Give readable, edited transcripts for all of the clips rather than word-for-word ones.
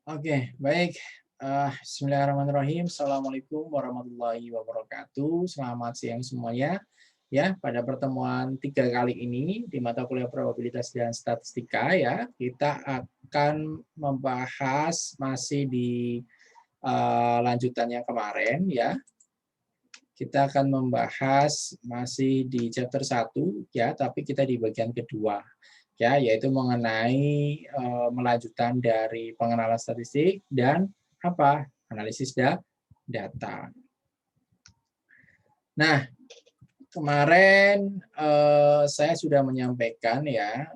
Oke, baik. Bismillahirrahmanirrahim. Assalamualaikum warahmatullahi wabarakatuh. Selamat siang semuanya. Ya, pada pertemuan 3 kali ini di mata kuliah probabilitas dan statistika ya, kita akan membahas masih di lanjutan yang kemarin ya. Kita akan membahas masih di chapter 1 ya, tapi kita di bagian kedua ya, yaitu mengenai melanjutan dari pengenalan statistik dan apa? Analisis data. Nah, kemarin saya sudah menyampaikan ya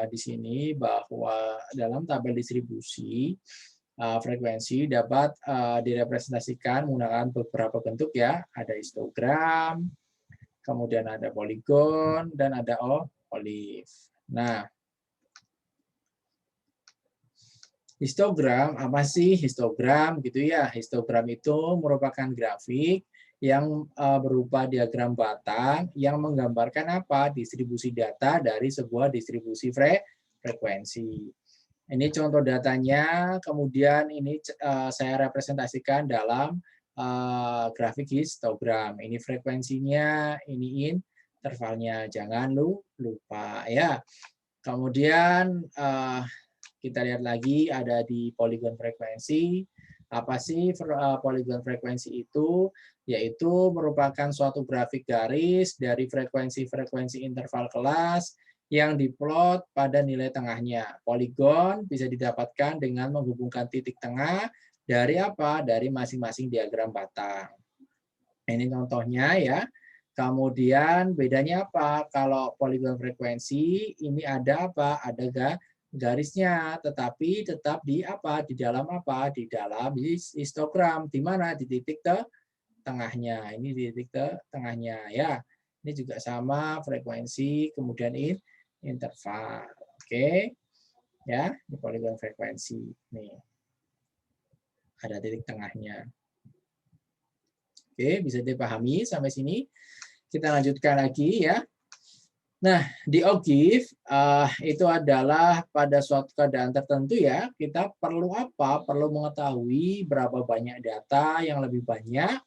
di sini bahwa dalam tabel distribusi frekuensi dapat direpresentasikan menggunakan beberapa bentuk ya, ada histogram, kemudian ada poligon dan ada olive. Nah, histogram apa sih histogram gitu ya? Histogram itu merupakan grafik yang berupa diagram batang yang menggambarkan apa? Distribusi data dari sebuah distribusi frekuensi. Ini contoh datanya, kemudian ini saya representasikan dalam grafik histogram. Ini frekuensinya, ini intervalnya. Jangan lupa ya. Kemudian kita lihat lagi ada di poligon frekuensi. Apa sih poligon frekuensi itu? Yaitu merupakan suatu grafik garis dari frekuensi-frekuensi interval kelas yang diplot pada nilai tengahnya. Poligon bisa didapatkan dengan menghubungkan titik tengah dari apa? Dari masing-masing diagram batang. Ini contohnya ya. Kemudian bedanya apa? Kalau poligon frekuensi ini ada apa? Ada garisnya, tetapi tetap di apa? Di dalam apa? Di dalam histogram. Di mana? Di titik tengahnya. Ini di titik tengahnya ya. Ini juga sama frekuensi, kemudian interval. Oke. Ya, di poligon frekuensi. Nih. Ada titik tengahnya. Oke, bisa dipahami sampai sini. Kita lanjutkan lagi ya. Nah, di OGIF itu adalah pada suatu keadaan tertentu ya, kita perlu apa? Perlu mengetahui berapa banyak data yang lebih banyak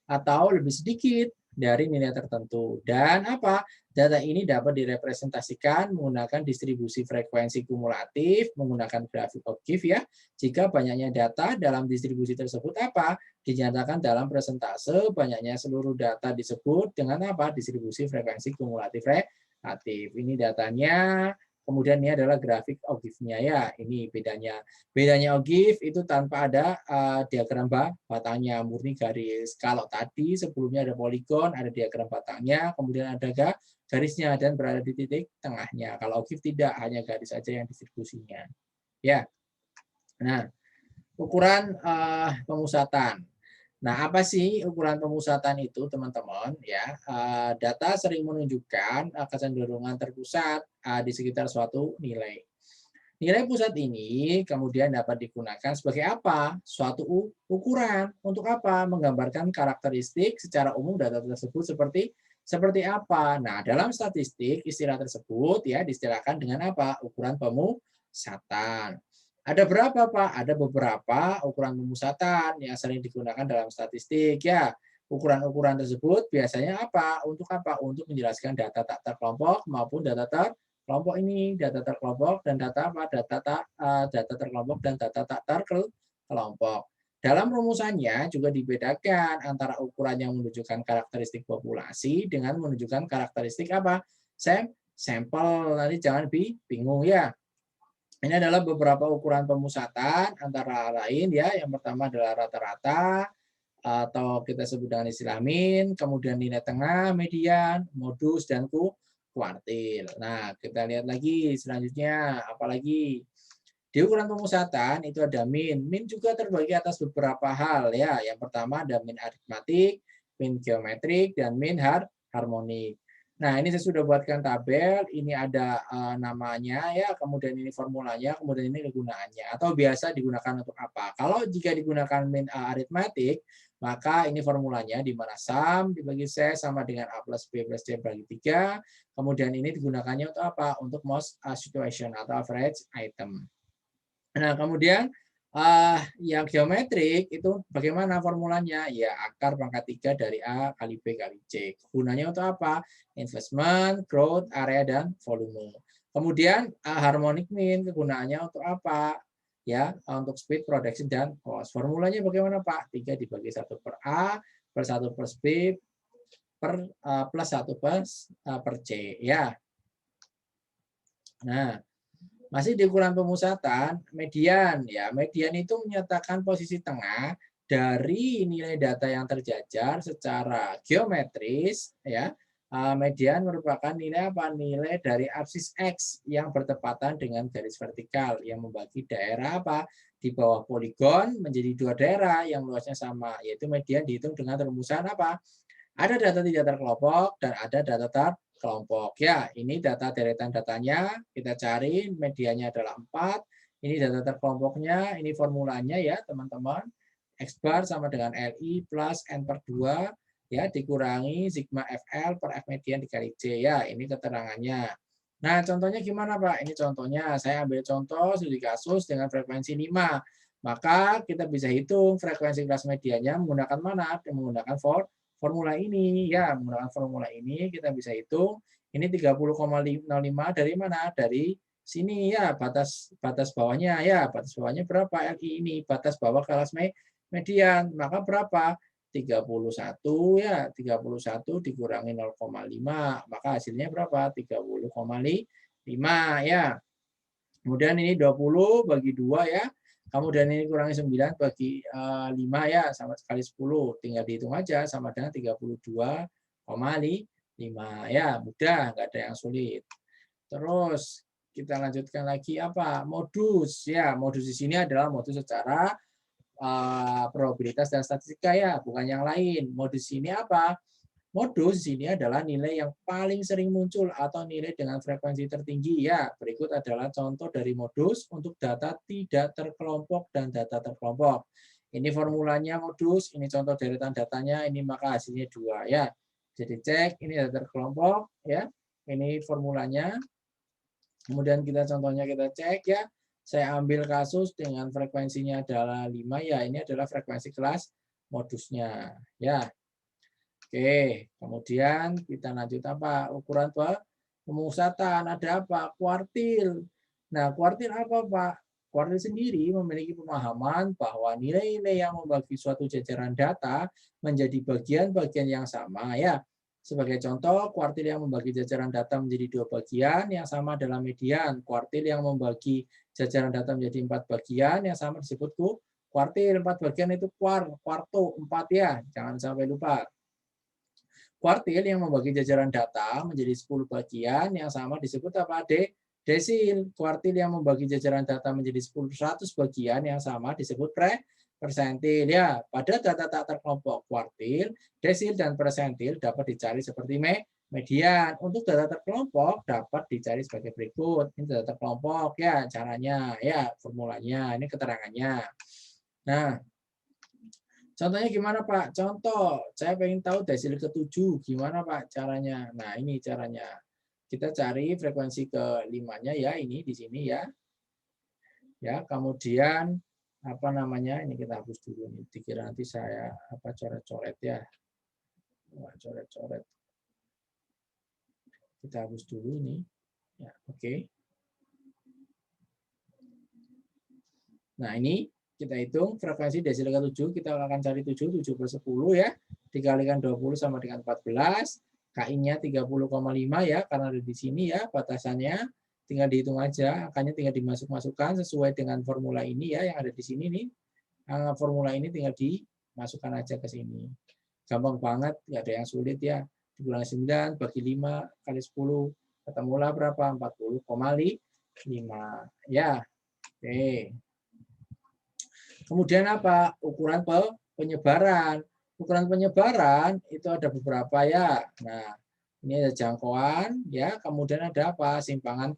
atau lebih sedikit dari nilai tertentu. Dan apa? Data ini dapat direpresentasikan menggunakan distribusi frekuensi kumulatif, menggunakan grafik OGIF ya. Jika banyaknya data dalam distribusi tersebut apa? Dinyatakan dalam persentase banyaknya seluruh data disebut dengan apa? Distribusi frekuensi kumulatif relatif. Ini datanya. Kemudian ini adalah grafik OGIF-nya ya. Ini bedanya. Bedanya OGIF itu tanpa ada diagram batangnya, murni garis. Kalau tadi sebelumnya ada poligon, ada diagram batangnya, kemudian ada garisnya dan berada di titik tengahnya. Kalau OGIF tidak, hanya garis saja yang distribusinya. Ya. Nah, ukuran pemusatan. Nah, apa sih ukuran pemusatan itu, teman-teman? Ya, data sering menunjukkan kecenderungan terpusat di sekitar suatu nilai. Nilai pusat ini kemudian dapat digunakan sebagai apa? Suatu ukuran. Untuk apa? Menggambarkan karakteristik secara umum data tersebut seperti apa. Nah, dalam statistik istilah tersebut ya distilahkan dengan apa? Ukuran pemusatan. Ada berapa, Pak? Ada beberapa ukuran pemusatan yang sering digunakan dalam statistik ya. Ukuran-ukuran tersebut biasanya apa? Untuk apa? Untuk menjelaskan data tak terkelompok maupun data terkelompok ini, data terkelompok dan data apa? Data terkelompok dan data tak terkelompok. Dalam rumusannya juga dibedakan antara ukuran yang menunjukkan karakteristik populasi dengan menunjukkan karakteristik apa? Sampel. Nanti jangan bingung ya. Ini adalah beberapa ukuran pemusatan antara lain ya. Yang pertama adalah rata-rata atau kita sebut dengan istilah min, kemudian nilai tengah, median, modus dan kuartil. Nah, kita lihat lagi selanjutnya apalagi di ukuran pemusatan itu ada min. Min juga terbagi atas beberapa hal ya. Yang pertama ada min aritmatik, min geometrik dan min harmonik. Nah, ini saya sudah buatkan tabel, ini ada namanya ya, kemudian ini formulanya, kemudian ini kegunaannya. Atau biasa digunakan untuk apa? Kalau jika digunakan min aritmatik, maka ini formulanya di mana sum dibagi C sama dengan A plus B plus C bagi 3. Kemudian ini digunakannya untuk apa? Untuk most situation atau average item. Nah, kemudian Yang geometrik itu bagaimana formulanya? Ya, akar pangkat 3 dari A kali B kali C. Gunanya untuk apa? Investment, growth, area, dan volume. Kemudian harmonic mean kegunaannya untuk apa? Ya, untuk speed, production, dan cost. Formulanya bagaimana, Pak? 3 dibagi 1 per A, per 1 per B, plus 1 per C. Ya. Nah, masih di ukuran pemusatan, median ya. Median itu menyatakan posisi tengah dari nilai data yang terjajar secara geometris ya. Median merupakan nilai apa? Nilai dari absis X yang bertepatan dengan garis vertikal yang membagi daerah apa? Di bawah poligon menjadi 2 daerah yang luasnya sama, yaitu median dihitung dengan rumusan apa? Ada data tidak terkelompok dan ada data terkelompok. Ya, ini data deretan datanya, kita cari medianya adalah 4. Ini data terkelompoknya, ini formulanya ya, teman-teman. X bar sama dengan LI plus N per 2 ya dikurangi sigma FL per F median dikali C ya, ini keterangannya. Nah, contohnya gimana, Pak? Ini contohnya, saya ambil contoh studi kasus dengan frekuensi 5. Maka kita bisa hitung frekuensi kelas medianya menggunakan mana? Menggunakan formula ini. Ya, menggunakan formula ini kita bisa hitung. Ini 30,05 dari mana? Dari sini ya, batas bawahnya ya. Batas bawahnya berapa? LI ini batas bawah kelas median. Maka berapa? 31 ya, 31 dikurangi 0,5, maka hasilnya berapa? 30,5 ya. Kemudian ini 20 bagi 2 ya. Kemudian ini kurangi 9 bagi 5 ya, sama sekali 10. Tinggal dihitung aja sama dengan 32,5 ya. Mudah, nggak ada yang sulit. Terus kita lanjutkan lagi apa? Modus ya. Modus di sini adalah modus secara probabilitas dan statistika ya, bukan yang lain. Modus ini apa? Modus ini adalah nilai yang paling sering muncul atau nilai dengan frekuensi tertinggi ya. Berikut adalah contoh dari modus untuk data tidak terkelompok dan data terkelompok. Ini formulanya modus, ini contoh deretan datanya, ini maka hasilnya 2 ya. Jadi cek ini data terkelompok ya. Ini formulanya. Kemudian contohnya kita cek ya. Saya ambil kasus dengan frekuensinya adalah 5 ya. Ini adalah frekuensi kelas modusnya ya. Oke, kemudian kita lanjut apa? Ukuran pemusatan ada apa? Kuartil. Nah, kuartil apa, Pak? Kuartil sendiri memiliki pemahaman bahwa nilai-nilai yang membagi suatu jajaran data menjadi bagian-bagian yang sama ya. Sebagai contoh, kuartil yang membagi jajaran data menjadi 2 bagian yang sama adalah median. Kuartil yang membagi jajaran data menjadi 4 bagian yang sama disebut kuartil. 4 bagian itu kuarto 4 ya, jangan sampai lupa. Kuartil yang membagi jajaran data menjadi 10 bagian yang sama disebut apa? Desil. Kuartil yang membagi jajaran data menjadi 100 bagian yang sama disebut persentil. Ya, pada data tak terkelompok kuartil, desil, dan persentil dapat dicari seperti median. Untuk data terkelompok dapat dicari sebagai berikut. Ini data terkelompok ya, caranya ya, formulanya, ini keterangannya. Nah, contohnya gimana, Pak? Contoh, saya pengen tahu desil ke-7. Gimana, Pak, caranya? Nah, ini caranya. Kita cari frekuensi ke-5-nya ya, ini di sini ya. Ya, kemudian apa namanya? Ini kita hapus dulu nih. Dikira nanti saya coret-coret ya. Coret-coret. Kita hapus dulu ini. Ya, oke. Nah, ini kita hitung frekuensi desil ke-7, kita akan cari 7 per 10 ya, dikalikan 20 sama dengan 14, KI-nya 30,5 ya, karena ada di sini ya batasannya, tinggal dihitung aja, angkanya tinggal dimasukkan sesuai dengan formula ini ya, yang ada di sini nih, formula ini tinggal dimasukkan aja ke sini. Gampang banget, nggak ada yang sulit ya, dikurangi 9 bagi 5 kali 10, ketemulah berapa? 40,5 ya, oke. Kemudian apa? Ukuran penyebaran. Ukuran penyebaran itu ada beberapa ya. Nah, ini ada jangkauan ya, kemudian ada apa? Simpangan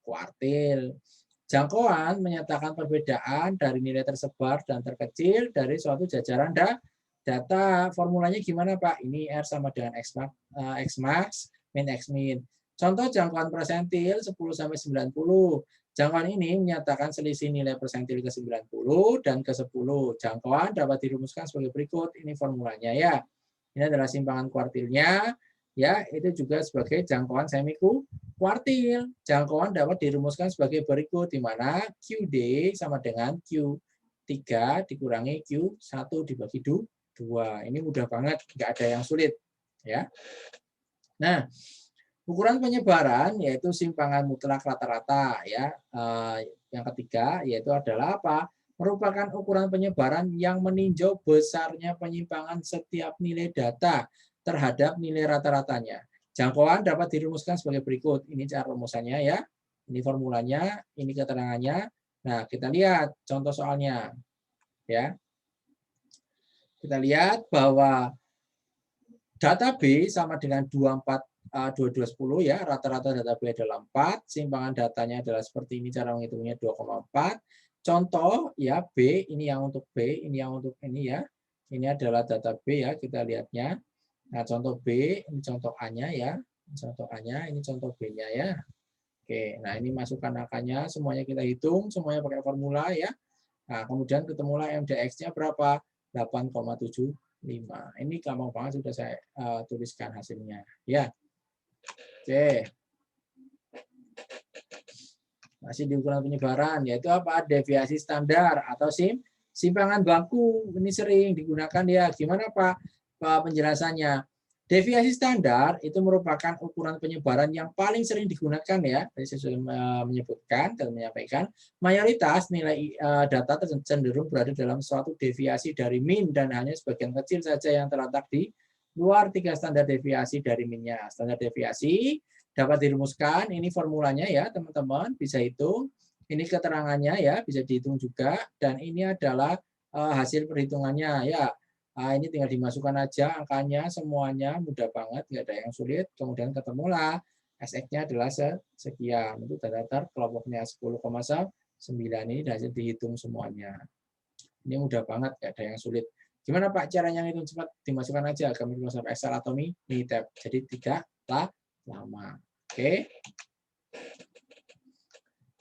kuartil. Jangkauan menyatakan perbedaan dari nilai tersebar dan terkecil dari suatu jajaran data. Formulanya gimana, Pak? Ini R sama dengan X max min X min. Contoh jangkauan persentil 10 sampai 90. Jangkauan ini menyatakan selisih nilai persentil ke 90 dan ke 10. Jangkauan dapat dirumuskan sebagai berikut. Ini formulanya ya. Ini adalah simpangan kuartilnya. Ya, itu juga sebagai jangkauan semi kuartil. Jangkauan dapat dirumuskan sebagai berikut, di mana QD sama dengan Q3 dikurangi Q1 dibagi 2. Ini mudah banget, nggak ada yang sulit. Ya. Nah, ukuran penyebaran yaitu simpangan mutlak rata-rata ya. Yang ketiga yaitu adalah apa? Merupakan ukuran penyebaran yang meninjau besarnya penyimpangan setiap nilai data terhadap nilai rata-ratanya. Jangkauan dapat dirumuskan sebagai berikut. Ini cara rumusannya ya. Ini formulanya, ini keterangannya. Nah, kita lihat contoh soalnya. Ya. Kita lihat bahwa data B sama dengan 2210 ya, rata-rata data B adalah 4, simpangan datanya adalah seperti ini, cara menghitungnya 2,4. Contoh ya B, ini yang untuk B, ini yang untuk ini ya. Ini adalah data B ya, kita lihatnya. Nah, contoh B, ini contoh A-nya ya. Ini contoh A-nya, ini contoh B-nya ya. Oke, nah ini masukkan angkanya, semuanya kita hitung, semuanya pakai formula ya. Nah, kemudian ketemulah MDX-nya berapa? 8,75. Ini gampang banget, sudah saya tuliskan hasilnya ya. Oke. Masih di ukuran penyebaran, yaitu apa? Deviasi standar atau simpangan baku. Ini sering digunakan ya. Gimana Pak penjelasannya? Deviasi standar itu merupakan ukuran penyebaran yang paling sering digunakan ya. Tadi saya sudah menyebutkan dan menyampaikan, mayoritas nilai data cenderung berada dalam suatu deviasi dari min dan hanya sebagian kecil saja yang terletak di luar 3 standar deviasi dari minnya. Standar deviasi dapat dirumuskan, ini formulanya ya teman-teman, bisa hitung. Ini keterangannya ya, bisa dihitung juga. Dan ini adalah hasil perhitungannya ya. Ini tinggal dimasukkan aja angkanya, semuanya mudah banget, nggak ada yang sulit. Kemudian ketemulah SX-nya adalah sekian. Itu data kelompoknya 10,9 ini hasil dihitung semuanya. Ini mudah banget, nggak ada yang sulit. Gimana Pak caranya ngitung cepat? Dimasukkan aja ke Microsoft Excel atau Minitab. Jadi tidak lama. Oke.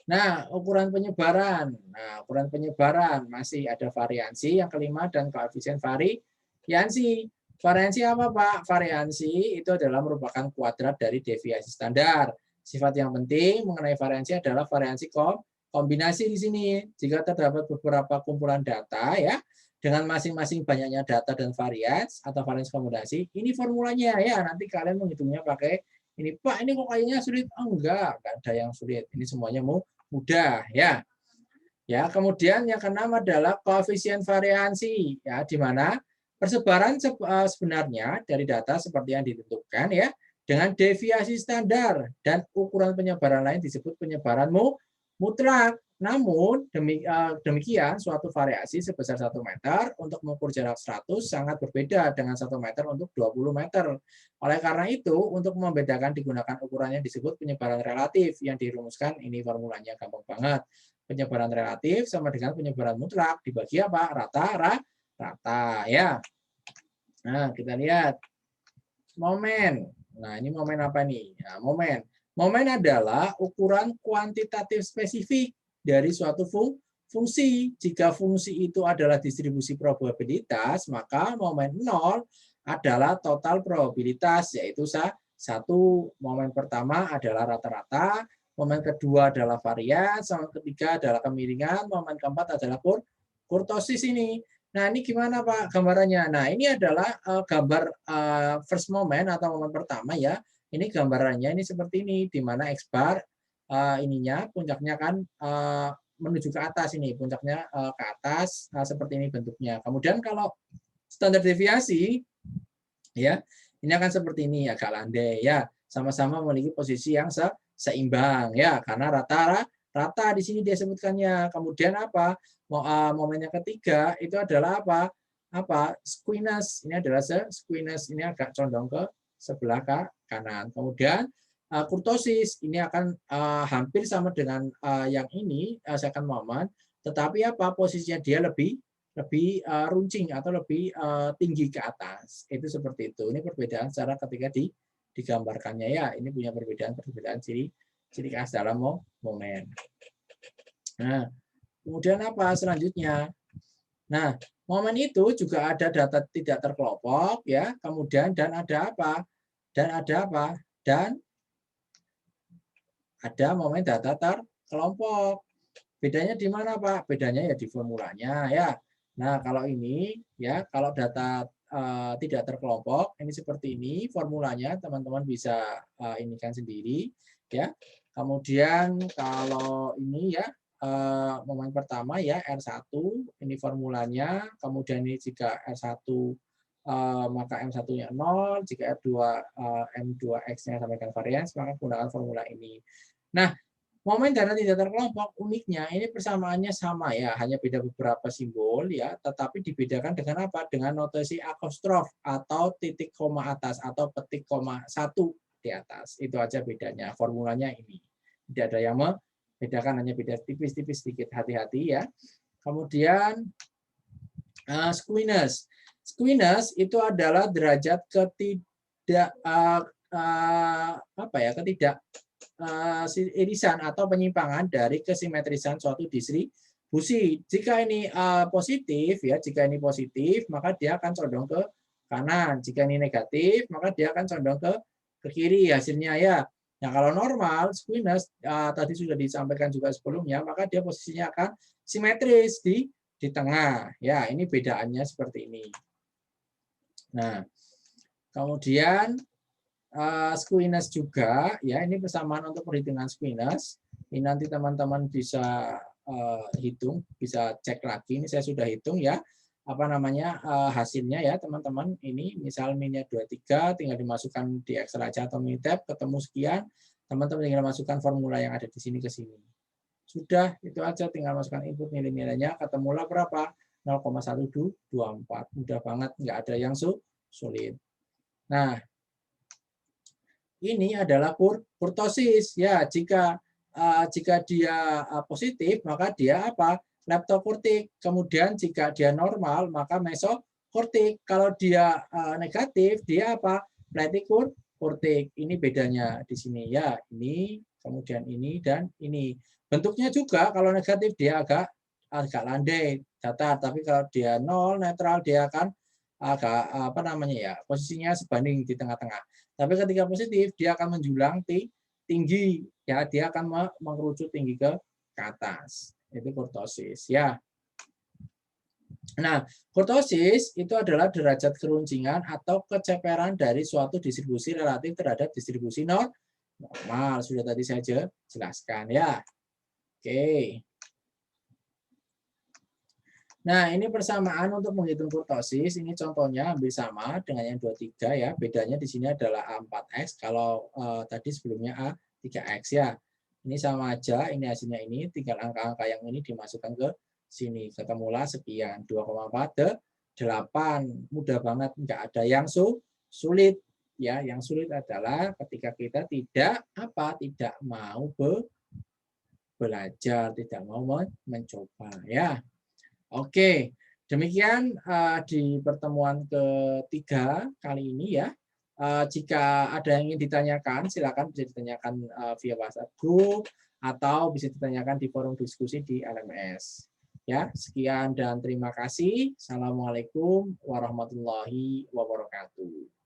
Nah, ukuran penyebaran. Nah, ukuran penyebaran masih ada variansi yang kelima dan koefisien variansi. Variansi apa, Pak? Variansi itu adalah merupakan kuadrat dari deviasi standar. Sifat yang penting mengenai variansi adalah variansi kombinasi di sini. Jika terdapat beberapa kumpulan data ya, dengan masing-masing banyaknya data dan varians atau varians kombinasi, ini formulanya ya. Nanti kalian menghitungnya pakai ini, Pak, ini kok kayaknya sulit. Oh, enggak ada yang sulit. Ini semuanya mudah ya. Ya, kemudian yang keenam adalah koefisien variansi ya, di mana persebaran sebenarnya dari data seperti yang ditentukan ya dengan deviasi standar dan ukuran penyebaran lain disebut penyebaran mutlak. Namun demikian suatu variasi sebesar 1 meter untuk mengukur jarak 100 sangat berbeda dengan 1 meter untuk 20 meter. Oleh karena itu, untuk membedakan digunakan ukuran yang disebut penyebaran relatif yang dirumuskan, ini formulanya gampang banget. Penyebaran relatif sama dengan penyebaran mutlak dibagi apa? Rata ya. Nah, kita lihat momen. Nah, ini momen apa nih? Nah, momen adalah ukuran kuantitatif spesifik dari suatu fungsi. Jika fungsi itu adalah distribusi probabilitas, maka momen 0 adalah total probabilitas, yaitu satu. Momen pertama adalah rata-rata, momen kedua adalah varians, momen ketiga adalah kemiringan, momen keempat adalah kurtosis ini. Nah, ini gimana Pak gambarannya? Nah, ini adalah gambar first moment atau momen pertama ya. Ini gambarannya ini seperti ini, di mana X bar ininya puncaknya kan menuju ke atas ini, puncaknya ke atas seperti ini bentuknya. Kemudian kalau standar deviasi ya, ini akan seperti ini agak landai ya, sama-sama memiliki posisi yang seimbang ya, karena rata di sini dia sebutkannya. Kemudian apa? Momen yang ketiga itu adalah apa? Squiness. Ini adalah squiness, ini agak condong ke sebelah kanan. Kemudian kurtosis ini akan hampir sama dengan yang ini second moment, tetapi apa? Posisinya dia lebih runcing atau lebih tinggi ke atas. Itu seperti itu. Ini perbedaan secara ketika digambarkannya ya. Ini punya perbedaan ciri khas dalam momen. Nah, kemudian apa selanjutnya? Nah, momen itu juga ada data tidak terkelompok ya, kemudian dan ada apa? Dan ada apa? Dan ada momen data terkelompok. Bedanya di mana, Pak? Bedanya ya di formulanya ya. Nah, kalau ini ya, kalau data tidak terkelompok, ini seperti ini formulanya, teman-teman bisa ini kan sendiri ya. Kemudian kalau ini ya momen pertama ya R1 ini formulanya, kemudian ini jika R1 maka M1-nya 0, jika R2 M2X-nya sampaikan varians, maka gunakan formula ini. Nah, momen data tidak terkelompok uniknya ini persamaannya sama ya, hanya beda beberapa simbol ya, tetapi dibedakan dengan apa? Dengan notasi apostrof atau titik koma atas atau petik koma satu di atas. Itu aja bedanya. Formulanya ini. Tidak ada yang membedakan, hanya beda tipis-tipis sedikit. Hati-hati ya. Kemudian squeeness. Squeeness itu adalah derajat ketidak irisan atau penyimpangan dari kesimetrisan suatu distribusi. Jika ini positif ya, jika ini positif maka dia akan condong ke kanan. Jika ini negatif maka dia akan condong ke kiri hasilnya ya. Nah, kalau normal squeeness tadi sudah disampaikan juga sebelumnya, maka dia posisinya akan simetris di tengah. Ya, ini bedaannya seperti ini. Nah, kemudian squeeness juga ya, ini persamaan untuk perhitungan squeeness. Ini nanti teman-teman bisa hitung, bisa cek lagi. Ini saya sudah hitung ya, apa namanya hasilnya ya teman-teman. Ini misal minnya 23, tinggal dimasukkan di Excel aja atau Minitab, ketemu sekian, teman-teman tinggal masukkan formula yang ada di sini ke sini. Sudah, itu aja, tinggal masukkan input nilai-nilainya, ketemulah berapa? 0,1224. Mudah banget, nggak ada yang sulit. Nah, ini adalah kurtosis ya. Jika dia positif maka dia apa? Leptokurtik. Kemudian jika dia normal maka mesokurtik. Kalau dia negatif dia apa? Pletikurtik. Ini bedanya di sini ya. Ini kemudian ini dan ini. Bentuknya juga kalau negatif dia agak landai, datar. Tapi kalau dia nol netral dia akan agak apa namanya ya, posisinya sebanding di tengah-tengah. Tapi ketika positif dia akan menjulang tinggi ya, dia akan mengerucut tinggi ke atas. Itu kurtosis ya. Nah, kurtosis itu adalah derajat keruncingan atau keceperan dari suatu distribusi relatif terhadap distribusi normal. Sudah tadi saya jelaskan ya. Oke. Nah, ini persamaan untuk menghitung kurtosis. Ini contohnya hampir sama dengan yang 23 ya. Bedanya di sini adalah A4X. Kalau tadi sebelumnya A3X ya. Ini sama aja, ini hasilnya ini. Tinggal angka-angka yang ini dimasukkan ke sini. Ketemulah sekian. 2,4 8. Mudah banget, nggak ada yang sulit. Ya, yang sulit adalah ketika kita tidak mau belajar, tidak mau mencoba ya. Oke, demikian di pertemuan ketiga kali ini ya. Jika ada yang ingin ditanyakan, silakan bisa ditanyakan via WhatsApp group atau bisa ditanyakan di forum diskusi di LMS. Ya, sekian dan terima kasih. Assalamualaikum warahmatullahi wabarakatuh.